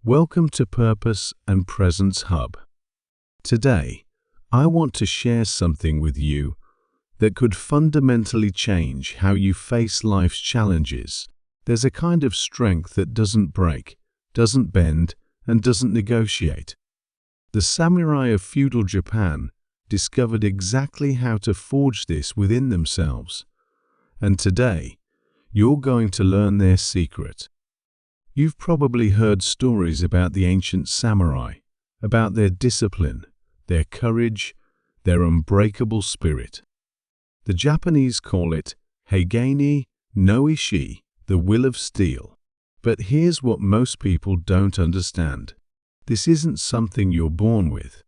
Welcome to Purpose and Presence Hub. Today, I want to share something with you that could fundamentally change how you face life's challenges. There's a kind of strength that doesn't break, doesn't bend, and doesn't negotiate. The samurai of feudal Japan discovered exactly how to forge this within themselves. And today, you're going to learn their secret. You've probably heard stories about the ancient samurai, about their discipline, their courage, their unbreakable spirit. The Japanese call it Hagane no Ishi, the will of steel. But here's what most people don't understand. This isn't something you're born with.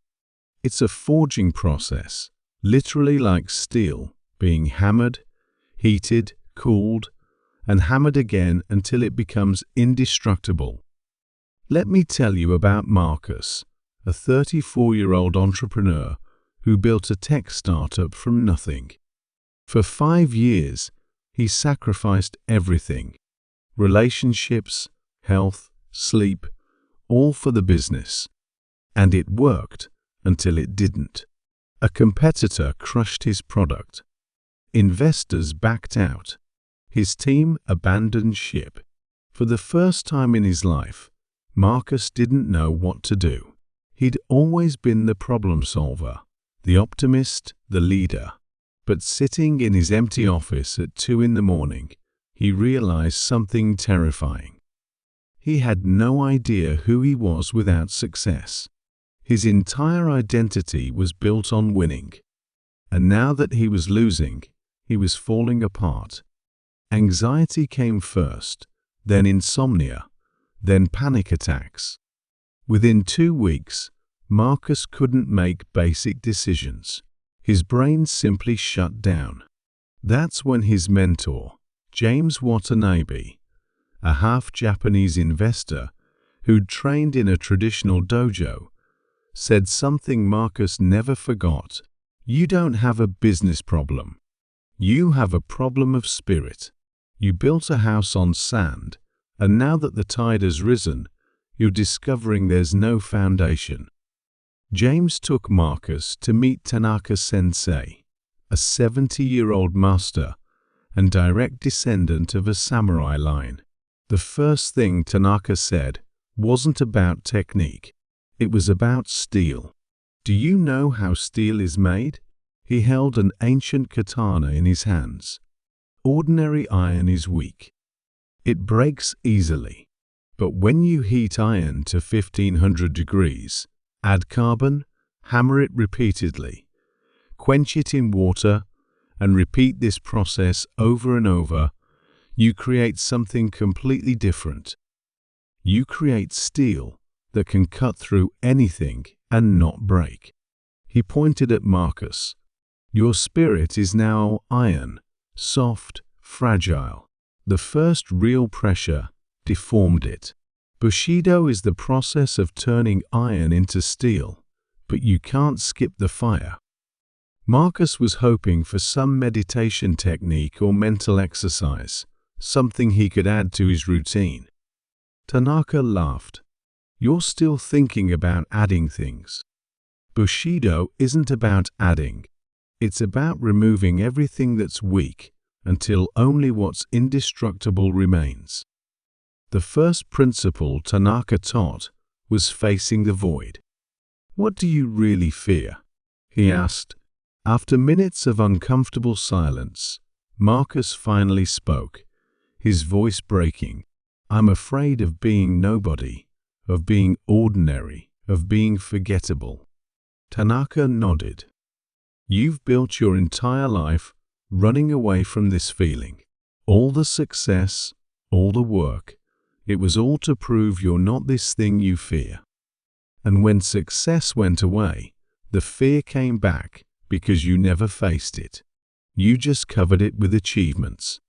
It's a forging process, literally like steel, being hammered, heated, cooled, and hammered again until it becomes indestructible. Let me tell you about Marcus, a 34-year-old entrepreneur who built a tech startup from nothing. For 5 years, he sacrificed everything: relationships, health, sleep, all for the business. And it worked until it didn't. A competitor crushed his product. Investors backed out. His team abandoned ship. For the first time in his life, Marcus didn't know what to do. He'd always been the problem solver, the optimist, the leader. But sitting in his empty office at 2 a.m, he realized something terrifying. He had no idea who he was without success. His entire identity was built on winning. And now that he was losing, he was falling apart. Anxiety came first, then insomnia, then panic attacks. Within 2 weeks, Marcus couldn't make basic decisions. His brain simply shut down. That's when his mentor, James Watanabe, a half-Japanese investor who'd trained in a traditional dojo, said something Marcus never forgot. You don't have a business problem. You have a problem of spirit. You built a house on sand, and now that the tide has risen, you're discovering there's no foundation. James took Marcus to meet Tanaka-sensei, a 70-year-old master and direct descendant of a samurai line. The first thing Tanaka said wasn't about technique. It was about steel. Do you know how steel is made? He held an ancient katana in his hands. Ordinary iron is weak. It breaks easily. But when you heat iron to 1500 degrees, add carbon, hammer it repeatedly, quench it in water, and repeat this process over and over, you create something completely different. You create steel that can cut through anything and not break. He pointed at Marcus. Your spirit is now iron, soft, fragile. The first real pressure deformed it. Bushido is the process of turning iron into steel, but you can't skip the fire. Marcus was hoping for some meditation technique or mental exercise, something he could add to his routine. Tanaka laughed. You're still thinking about adding things. Bushido isn't about adding. It's about removing everything that's weak until only what's indestructible remains. The first principle Tanaka taught was facing the void. What do you really fear? He asked. After minutes of uncomfortable silence, Marcus finally spoke, his voice breaking. I'm afraid of being nobody, of being ordinary, of being forgettable. Tanaka nodded. You've built your entire life running away from this feeling. All the success, all the work, it was all to prove you're not this thing you fear. And when success went away, the fear came back because you never faced it. You just covered it with achievements.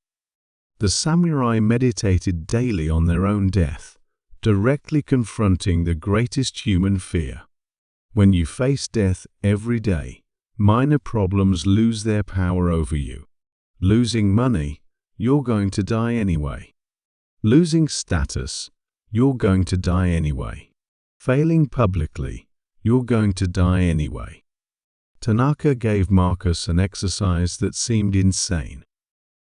The samurai meditated daily on their own death, directly confronting the greatest human fear. When you face death every day, minor problems lose their power over you. Losing money, you're going to die anyway. Losing status, you're going to die anyway. Failing publicly, you're going to die anyway. Tanaka gave Marcus an exercise that seemed insane.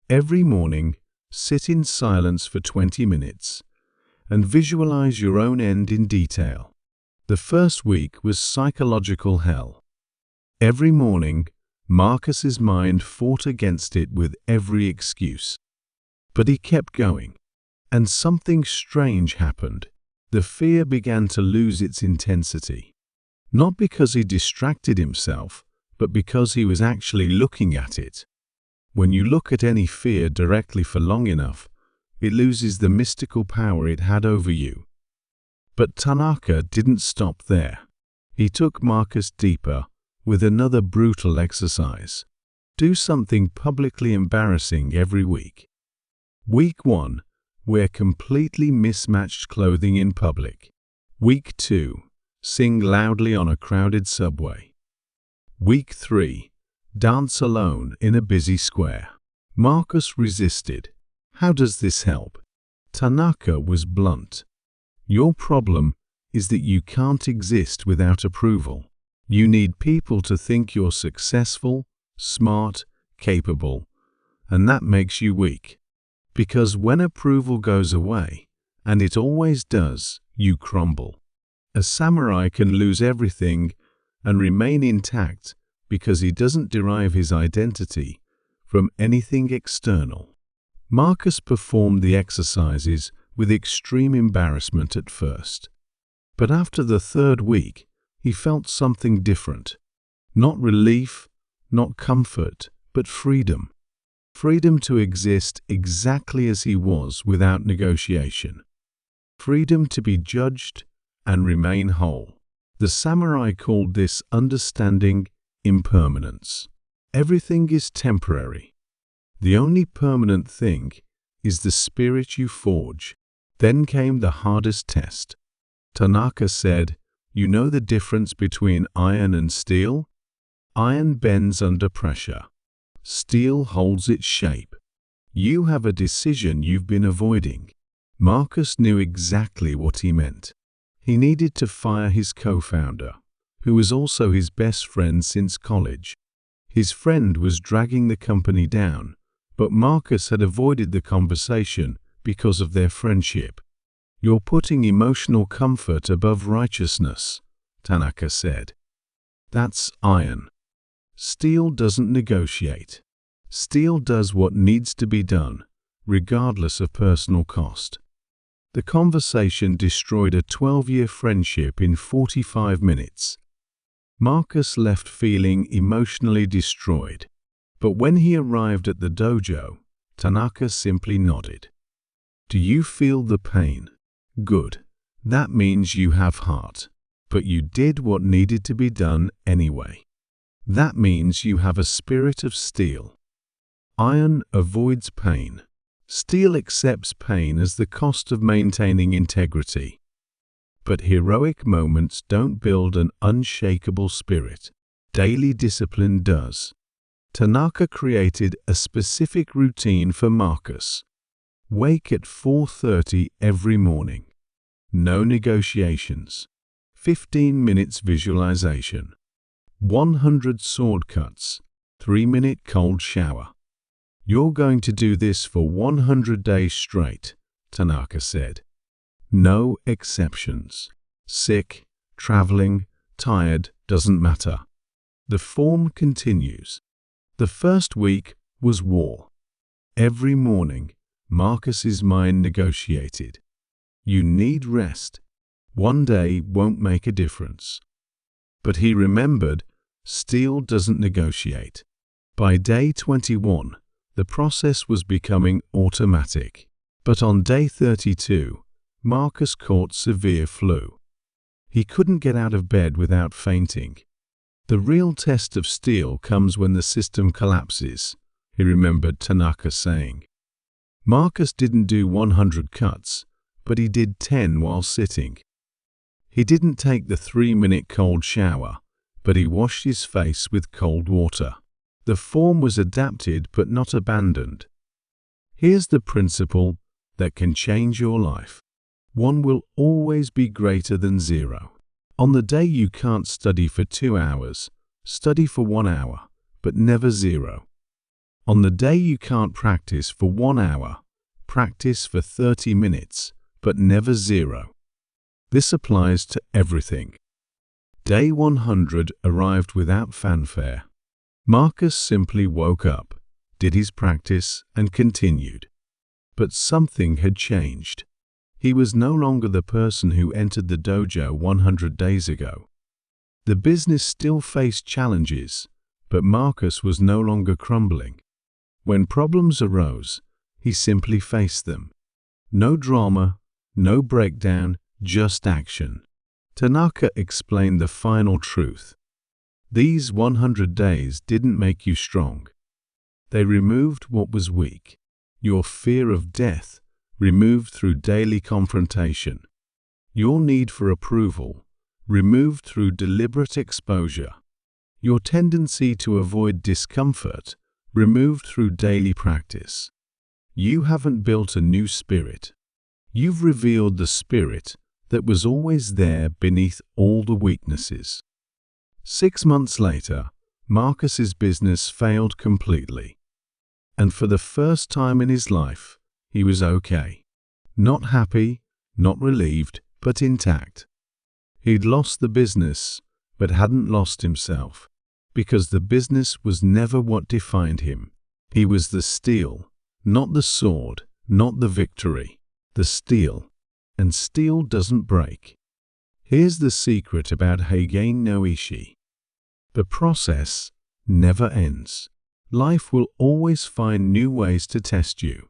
Every morning, sit in silence for 20 minutes and visualize your own end in detail. The first week was psychological hell. Every morning, Marcus's mind fought against it with every excuse. But he kept going, and something strange happened. The fear began to lose its intensity. Not because he distracted himself, but because he was actually looking at it. When you look at any fear directly for long enough, it loses the mystical power it had over you. But Tanaka didn't stop there. He took Marcus deeper with another brutal exercise. Do something publicly embarrassing every week. Week 1, wear completely mismatched clothing in public. Week 2, sing loudly on a crowded subway. Week 3, dance alone in a busy square. Marcus resisted. How does this help? Tanaka was blunt. Your problem is that you can't exist without approval. You need people to think you're successful, smart, capable, and that makes you weak. Because when approval goes away, and it always does, you crumble. A samurai can lose everything and remain intact because he doesn't derive his identity from anything external. Marcus performed the exercises with extreme embarrassment at first. But after the third week, he felt something different. Not relief, not comfort, but freedom. Freedom to exist exactly as he was without negotiation. Freedom to be judged and remain whole. The samurai called this understanding impermanence. Everything is temporary. The only permanent thing is the spirit you forge. Then came the hardest test. Tanaka said, "You know the difference between iron and steel? Iron bends under pressure. Steel holds its shape. You have a decision you've been avoiding." Marcus knew exactly what he meant. He needed to fire his co-founder, who was also his best friend since college. His friend was dragging the company down, but Marcus had avoided the conversation because of their friendship. "You're putting emotional comfort above righteousness," Tanaka said. "That's iron. Steel doesn't negotiate. Steel does what needs to be done, regardless of personal cost." The conversation destroyed a 12-year friendship in 45 minutes. Marcus left feeling emotionally destroyed. But when he arrived at the dojo, Tanaka simply nodded. "Do you feel the pain? Good. That means you have heart. But you did what needed to be done anyway. That means you have a spirit of steel. Iron avoids pain. Steel accepts pain as the cost of maintaining integrity. But heroic moments don't build an unshakable spirit. Daily discipline does." Tanaka created a specific routine for Marcus. Wake at 4:30 every morning. No negotiations. 15 minutes visualization. 100 sword cuts. 3-minute cold shower. "You're going to do this for 100 days straight," Tanaka said. "No exceptions. Sick, traveling, tired, doesn't matter." The form continues. The first week was war. Every morning, Marcus's mind negotiated. You need rest. One day won't make a difference. But he remembered, steel doesn't negotiate. By day 21, the process was becoming automatic. But on day 32, Marcus caught severe flu. He couldn't get out of bed without fainting. "The real test of steel comes when the system collapses," he remembered Tanaka saying. Marcus didn't do 100 cuts, but he did 10 while sitting. He didn't take the 3-minute cold shower, but he washed his face with cold water. The form was adapted but not abandoned. Here's the principle that can change your life. 1 will always be greater than 0. On the day you can't study for 2 hours, study for 1 hour, but never 0. On the day you can't practice for 1 hour, practice for 30 minutes, but never 0. This applies to everything. Day 100 arrived without fanfare. Marcus simply woke up, did his practice, and continued. But something had changed. He was no longer the person who entered the dojo 100 days ago. The business still faced challenges, but Marcus was no longer crumbling. When problems arose, he simply faced them. No drama, no breakdown, just action. Tanaka explained the final truth. These 100 days didn't make you strong. They removed what was weak. Your fear of death, removed through daily confrontation. Your need for approval, removed through deliberate exposure. Your tendency to avoid discomfort, removed through daily practice. You haven't built a new spirit. You've revealed the spirit that was always there beneath all the weaknesses. 6 months later, Marcus's business failed completely. And for the first time in his life, he was okay. Not happy, not relieved, but intact. He'd lost the business, but hadn't lost himself, because the business was never what defined him. He was the steel, not the sword, not the victory, the steel. And steel doesn't break. Here's the secret about Hagane no Ishi. The process never ends. Life will always find new ways to test you.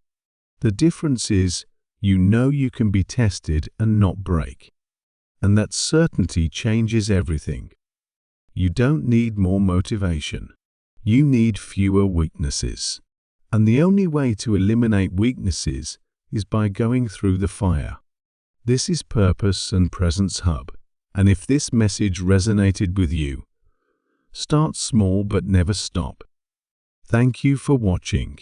The difference is, you know you can be tested and not break. And that certainty changes everything. You don't need more motivation. You need fewer weaknesses. And the only way to eliminate weaknesses is by going through the fire. This is Purpose and Presence Hub. And if this message resonated with you, start small but never stop. Thank you for watching.